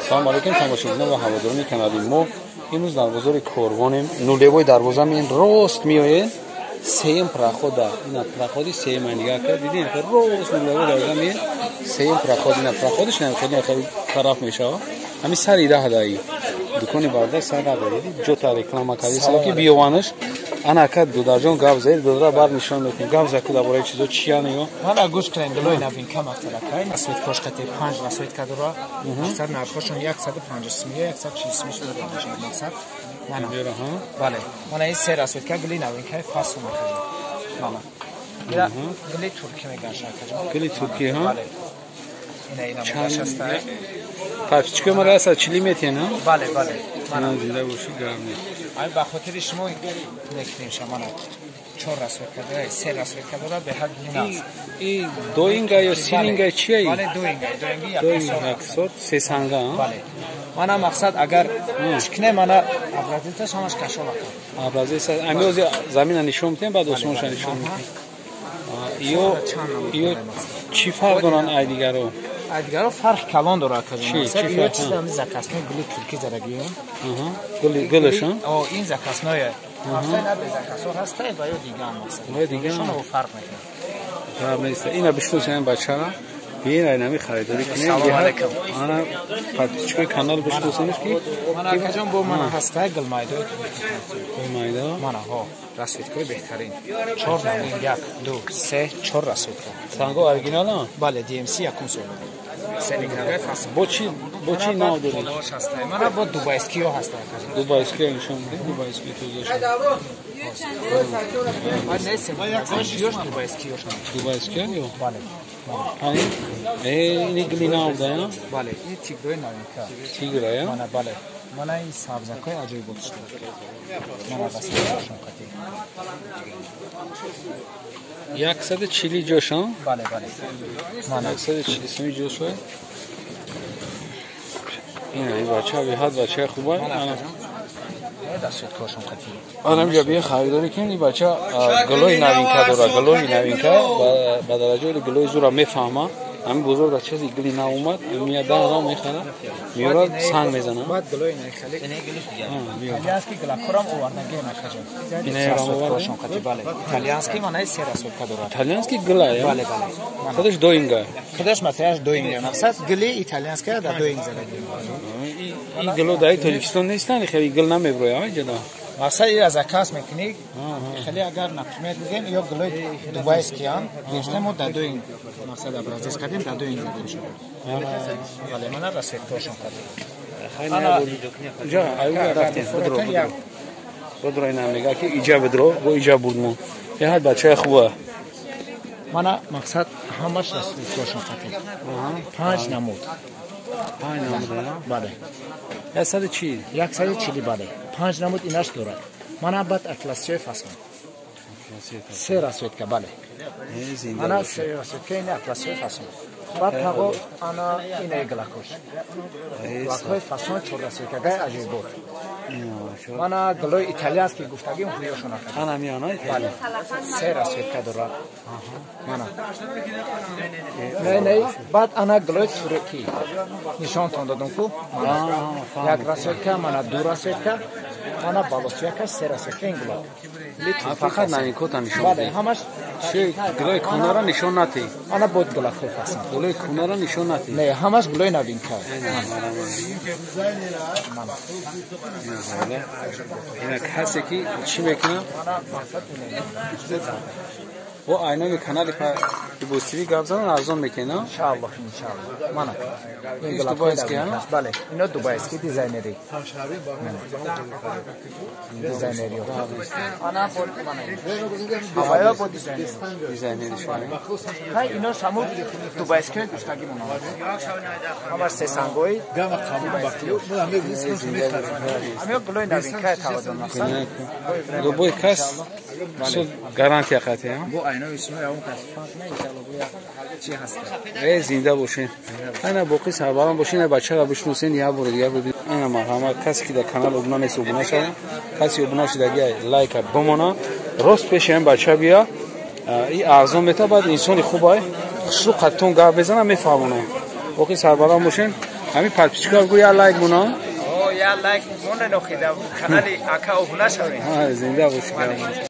سلام علیکم تماشاگران و هواداران کانال ما. امروز در بازار کاروان نوله‌وای دروازه میان راست میآید سیم پرخودا اینا پرخودی سیم نگاه کرد دیدین راست نوله‌وای دروازه میان سیم پرخودی نه پرخودش نه خیلی خراب میشه همین سری راه دایی دکانی برده سر داری جو تا رکلام کردی سال که بیوانش انا کد دو درجون گاو زیر دو در بار نشون میکنه گاو زکو درباره چیزا چیا نیو حالا گوش کنین دلوی نوین کم اختلا کردن اسوید کشکتی 5 اسوید کدورا اکثر نرخشون 150 میلیون 140 میلیون میشه مقصد من بله من این سه اسوید که گلی نوین که فاصله میکنه ماما گلی ترکی میگن شاید گلی ترکی ها بله اینا چند است پس چیکار مرا است 40 متر نه بله بله من دیده باشی گرمی ای با خاطر شما نکنیم شما 4 اسوید کدورا 3 اسوید کدورا به حد نیست این دو اینگا یا سینگا چیه بله دو اینگا 3 سنگا بله من مقصد اگر چکنه من ابرازیت شماش کشو بکنم ابرازیت امیوز زمین نشون میدیم بعد اسمش نشون میدیم ایو چی فرق دارن ای دیگه رو دیگر رو فرق کلان داره چی یه چیز هم زکاسنای گلی ترکی زرگی گلشون این زکاسنای مثلا نه زکاسو هست و یا دیگه هم مثلا دیگه شون رو فرق میکنه فرق نیست اینا بشناسن بچه‌ها بیاین اینمی خریداری کنیم سلام علیکم انا پاتیچکو کانال بشناسینش کی من کجام با من هسته گلمایدو گلمایدو من ها رسیدکوی بهترین 4 نمین 1 2 3 4 رسیدکو سانگو اورجینال بله دی ام سی یکم سول سلیگرافی فاصله با چی نام داری من با دوبایسکیو هستم دوبایسکی نشون میده دوبایسکی تو داشت دوبایسکی یو بله این گلینا بوده یا بله این تیگرای ناینکا تیگرا یا بله من این سبزکای عجیب بودش من واسه شون کتی 140 جوشان بله من 140 جوش این بچه به حد بچه خوبه دستت کاشون کتی آدم جا بیه خریداری کنی بچه گلوی نوینکا داره گلوی نوینکا با درجه گلوی زورا میفهمه همین بزرگ از چیزی گلی ناومد میاد ده را میخره میورد سنگ میزنه بعد گلوی نخلی اینه گلیش دیگه ایتالیانسکی گلاکورم اووردن گیم کجا اینه رام کاشون کتی بله ایتالیانسکی من سه رسول کدورا ایتالیانسکی گلا یا بله خودش دو اینگا خودش مثلا دو اینگا مقصد گلی ایتالیانسکی در دو اینگ زده این گلو دای تاجیکستان نیستن خیلی گل نمیبره جدا مثلا از عکاس میکنی خیلی اگر نقمت بگیم یا گلوی دوبای اسکیان گشته ما در دو این مثلا برازیل کردیم در دو این زده شده ولی من رسید کاشون کردیم انا جا ایو رفتیم بدرو اینا نگاه که ایجا بدرو و ایجا بودمون یه حد بچه خوبه من مقصد همش رسید کاشون کردیم 5 نمود بله 100 چی 140 بله 5 نمود ایناش داره من بعد اکلاسیه فصل سه رسید که بله من سه رسید که این اکلاسیه فصل بعد هوا انا این گلاکوش گلاکوی فصل 4 رسید که گای عجیب بود من گلوی ایتالیانسکی گفتگیم خویشون کرد انا میانای بله سه رسید که داره من نه بعد انا گلوی ترکی نشان تون دادم کو یک رسید که من دو رسید که من بالوسیا که سه رسید که انگلا فقط نانیکو تا نشون بله همش چه گلوی کونارا نشون نتی انا بود گلاکوی فصل گلوی کونارا نشون نتی نه همش گلوی نوین کرد اینا کسی که چی میکنه و اینا به کانال بوستیوی گابزان ارزان میکنه ان شاء الله من این گلاکوی بله اینا دوبای اسکی دیزاینری دیزاینری انا بود من هوایا بود دیزاینری شما های اینا شامو دوبای اسکی گفتگی مون همش سه سنگوی همه گلوی نوین که تاودون مثلا دوبای کس سو گارانتی خاطر بو اینا اسمه اون کس نه ان شاء الله چی هست زنده باشین اینا باقی سربران باشین بچه را بشناسین یا برو دیگه ببین اینا ما کسی که در کانال ابنا نیست ابنا شده کسی ابنا شده دیگه لایک بمونه راست پیش این بچه بیا این ارزان میته بعد انسان خوبه شو قطون گاب بزنه میفهمونه باقی سربران باشین Hami подписчиков гу я лайк муно. О, я лайк моне нохида. Канали ака обуна шавед. Зинда бошед.